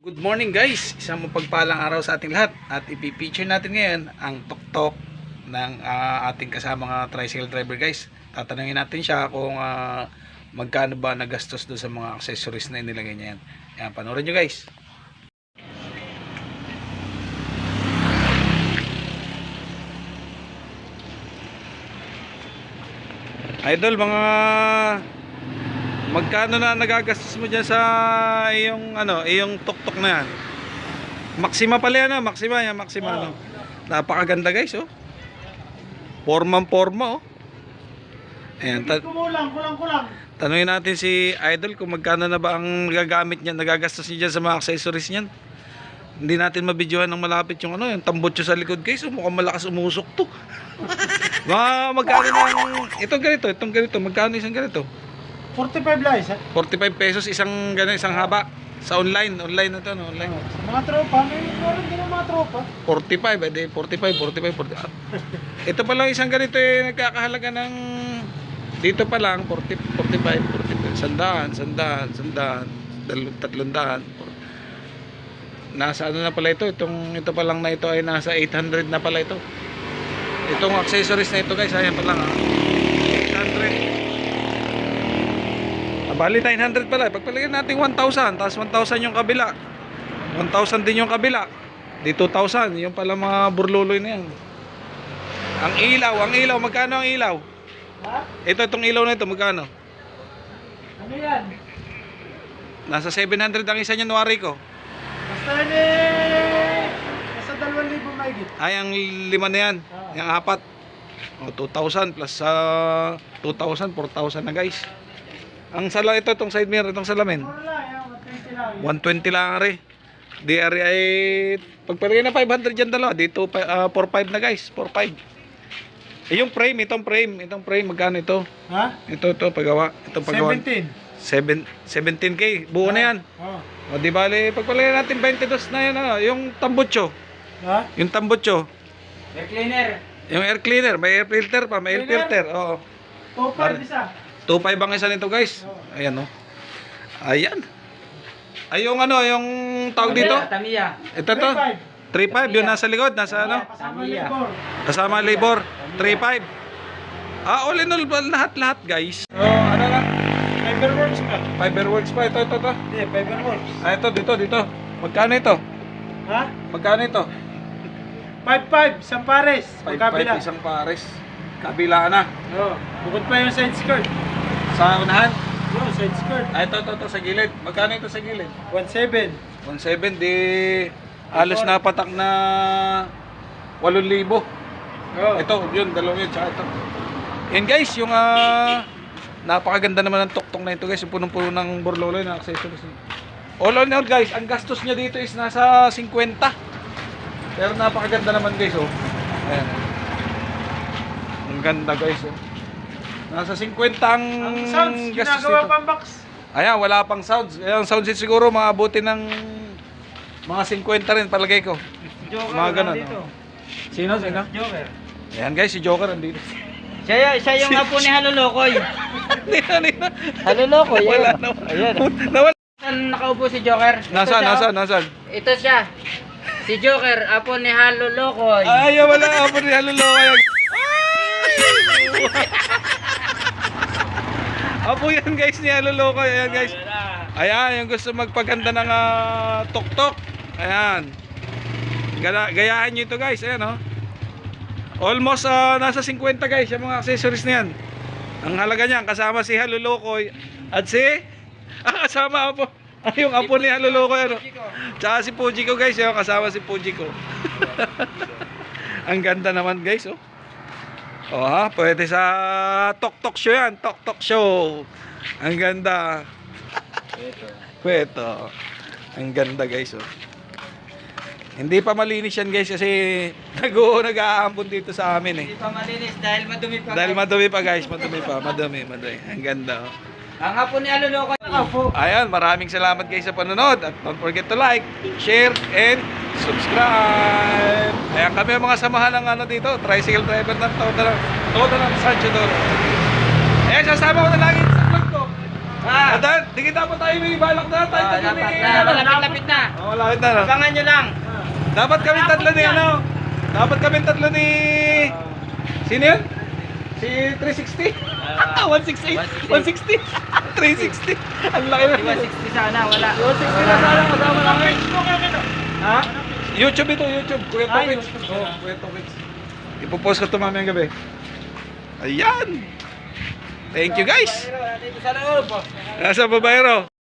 Good morning guys, isang mapagpalang araw sa ating lahat at ipipicture natin ngayon ang tuktok ng ating kasamang tricycle driver guys. Tatanungin natin siya kung magkano ba nagastos doon sa mga accessories na inilagay niya yan. Yan, panoorin nyo guys. Idol, magkano na nagagastos mo dyan sa iyong tuktok na yan? Maxima pala yan, Maxima yan, Maxima. Napakaganda guys, oh. Porma, oh. Ayan, kulang. Tanungin natin si Idol kung magkano na ba ang nagagamit niya, nagagastos niya dyan sa mga accessories niyan. Hindi natin mabidyohan ng malapit yung yung tambotso sa likod guys, oh, mukhang malakas umusok to. Magkano na itong ganito, magkano isang ganito? 45 lang isa. 45 pesos isang isang haba sa online na to, no? Online. Sa mga tropa, may meron din ang mga tropa. 45, edi 45. Ito pa lang isang ganito nagkakahalaga ng dito pa lang 45, 100, 300. Nasa ano na pala ito, ito pa lang na ito ay nasa 800 na pala ito. Itong accessories na ito guys, ayan pa lang 800. Bali 900 pala. Pagpalagyan natin 1,000, tapos 1,000 yung kabila. 1,000 din yung kabila. Di 2,000, yung pala mga burluloy na yan. Ang ilaw, magkano ang ilaw? Ha? Itong ilaw na ito, magkano? Ano yan? Nasa 700 ang isa niya, Nuwari ko. Basta nasa 2,000 mahigit. Ay, ang lima na yan. Yung apat. 2,000 plus 2,000, 4,000 na guys. Ang itong side mirror, itong salamin. 120 lang rin. DRI ay pagpalagay na 500 dyan dalawa. Dito 4,500 na guys. 4,500. Yung frame, itong frame, magkano ito? Ha? Ito paggawa. Itong paggawa. 17K. Buo na yan. O di bali, pagpalagay natin 22 na yan. Yung tambutso. Ha? Yung tambutso. Air cleaner. Yung air cleaner, may air filter pa, may air filter. Oo. 2,500 isa. 2,500 ang isa nito guys. Ayan oh. Ayan. Ay yung yung tawag dito? Tamiya. Ito to. 3,500 yun nasa likod, nasa Kasama labor. kasama labor. 3,500. All in all lahat guys. So ano lang? Fiberworks pa. Fiberworks pa ito. Hindi, Fiberworks. Dito. Magkano ito? Ha? Magkano ito? 5,500 isang pares. 5,500 isang pares. Kabila na. Bukod pa yung side skirt. Sa unahan? Side skirt. Ito sa gilid. Magkano ito sa gilid? 1,700. 1,700 di halos napatak na 8,000. Ito, yun, dalawang yun, tsaka ito. Yan guys, yung napakaganda naman ng tuktok na ito guys, yung punong-puno ng burloloy na accessories. All in all guys, ang gastos niya dito is nasa 50. Pero napakaganda naman guys, oh. Ayan. Ang ganda guys, oh. Nasa 50 ang sounds, gastos ginagawa dito. pang box. Ayan, wala pang sounds. Ayan, sound set siguro maabuti ng mga 50 rin palagay ko. Joker Mga ganun, dito. Sino? Joker. Ayan guys, si Joker andito. Siya yung apo ni Halulukoy. Nina. Halulukoy, Wala yun. na. Ayun. Nawala. Saan nakaupo si Joker? Nasaan? Ito siya. Si Joker, apo ni Halulukoy. Ay, wala ako ni Halulo. Apo yan guys ni Halulo. Ayan guys. Ayan, yung gusto magpaganda ng tuktok. Ayan. Gayahin nyo ito guys. Ayan oh. Almost nasa 50 guys yung mga accessories na yan. Ang halaga niyan kasama si Halulukoy at kasama apo. Yung apo ni Halulukoy ano. Tsaka si Puji ko guys, yung kasama si Puji ko. Ang ganda naman guys oh. Pwede sa tok show yan, tok show. Ang ganda. Pweto. Ang ganda guys oh. Hindi pa malinis yan guys kasi nag-aampon dito sa amin eh. Hindi pa malinis dahil madumi pa. Dahil madumi pa guys, madumi. Ang ganda oh. Ang apo ni Halulukoy. Ayan, maraming salamat guys sa panonood at don't forget to like, share, and subscribe. Ayan kami ang mga samahan ng dito, tricycle driver ng Todo ng Sancho Doro. Ayan, sasama ko na lagi sa vlog ko. Ah, Di kita pa tayo may balak na. Tayo tatlo dapat ni... na. Malapit-lapit na. Oh, malapit na. No? Abangan nyo lang. Dapat kami tatlo ni ano? Dapat kami tatlo ni... Sino yun? Si 360? 168? 160? 360? Ang laki na. 160 sana, wala. 160 na sana kasama namin. Ha? YouTube ito, YouTube. Kuya Ah, Tokits. YouTube. Oo, Kuya Tokits. Ipopost ko ito mamayang gabi. Ayan. Thank you guys. Dito sa loob. Nasa babayro.